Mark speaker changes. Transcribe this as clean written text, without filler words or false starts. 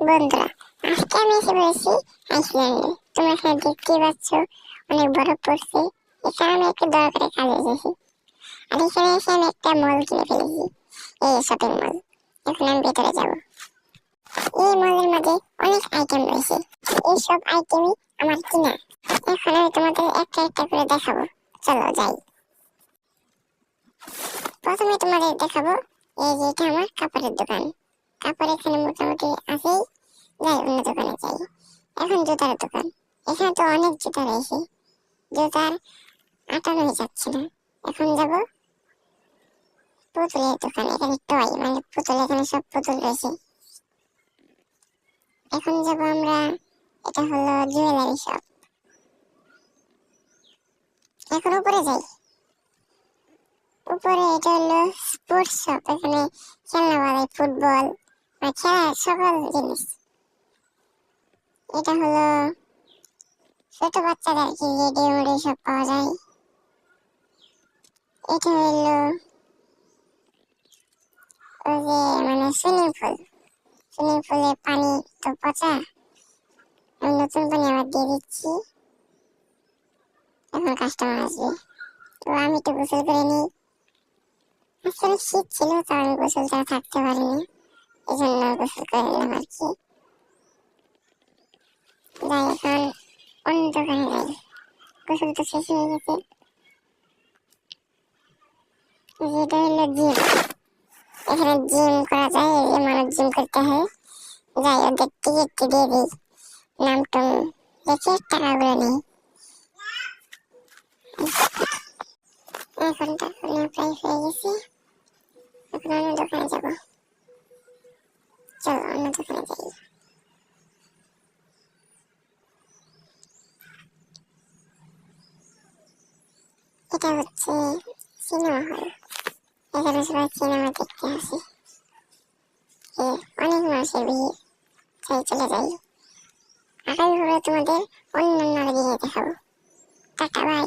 Speaker 1: বন্ধুরা, আজকে আমি এসে পড়েছি আইসল্যান্ডে। তোমরা এখানে দেখতেই পাচ্ছ অনেক বরফ পড়ছে। এখানে আমি একটু দরকারি কাজে এসেছি। আর এখানে এসে আমি একটা মল কিনে ফেলেছি, এই শপিং মল। এখন আমি ভেতরে যাব। এই মলের মধ্যে অনেক আইটেম রয়েছে, এই সব আইটেমই আমার কিনা। এখন আমি তোমাদের একটা একটা করে দেখাবো, চলো যাই। প্রথমে তোমাদের দেখাবো এই যে এটা আমার কাপড়ের দোকান। কাপড় এখানে মোটামুটি আছেই, যাই অন্য দোকানে যাই। এখন জুতার দোকান। এখানে তো অনেক জুতা রয়েছে, জুতার আটানোই যাচ্ছে না। এখন যাব পুতুলের দোকান। এখানে টয় মানে পুতুল, এখানে সব পুতুল রয়েছে। এখন যাব আমরা, এটা হলো জুয়েলারি শপ। এখন উপরে যাই। উপরে এটা হলো স্পোর্টস শপ। এখানে খেলনা বাড়াই, ফুটবল বা খেলার সকল জিনিস। এটা হলো ছোট বাচ্চাদের কি রেডিও সব পাওয়া যায়। এটা হলো ওই যে মানে সুইমিং পুলে পানি তো পচা, আমি নতুন পানি আবার দিয়ে দিচ্ছি। এখন কাস্টমার আসবে, তো আমি তো গোসল করে নিই। আসলে শীত ছিল, তো আমি গোসল ছাড়া থাকতে পারিনি, এই জন্য গোসল করে নিলাম আর কি। যাই এখন অন্য দোকানে যাই। গোসল তো শেষ হয়ে গেছে। যেটা হলো জিম। এখানে জিম করা যায়, এই যে মানুষ জিম করতে হয়। যাই ওদের টিকিট দিয়ে দিই, নাম টাম দেখে টাকাগুলো নেই। এখন টাকা নেওয়া প্রায় হয়ে গেছে। এখন অন্য দোকানে যাবো, চলো অন্য দোকানে যাই। এটা হচ্ছে সিনেমা হল। এখানে সবাই সিনেমা দেখতে আসে। অনেক মানুষের ভিড়। যাই চলে যাই। আগামীভাবে তোমাদের অন্যান্য দিকে দেখাবো। Tata bye.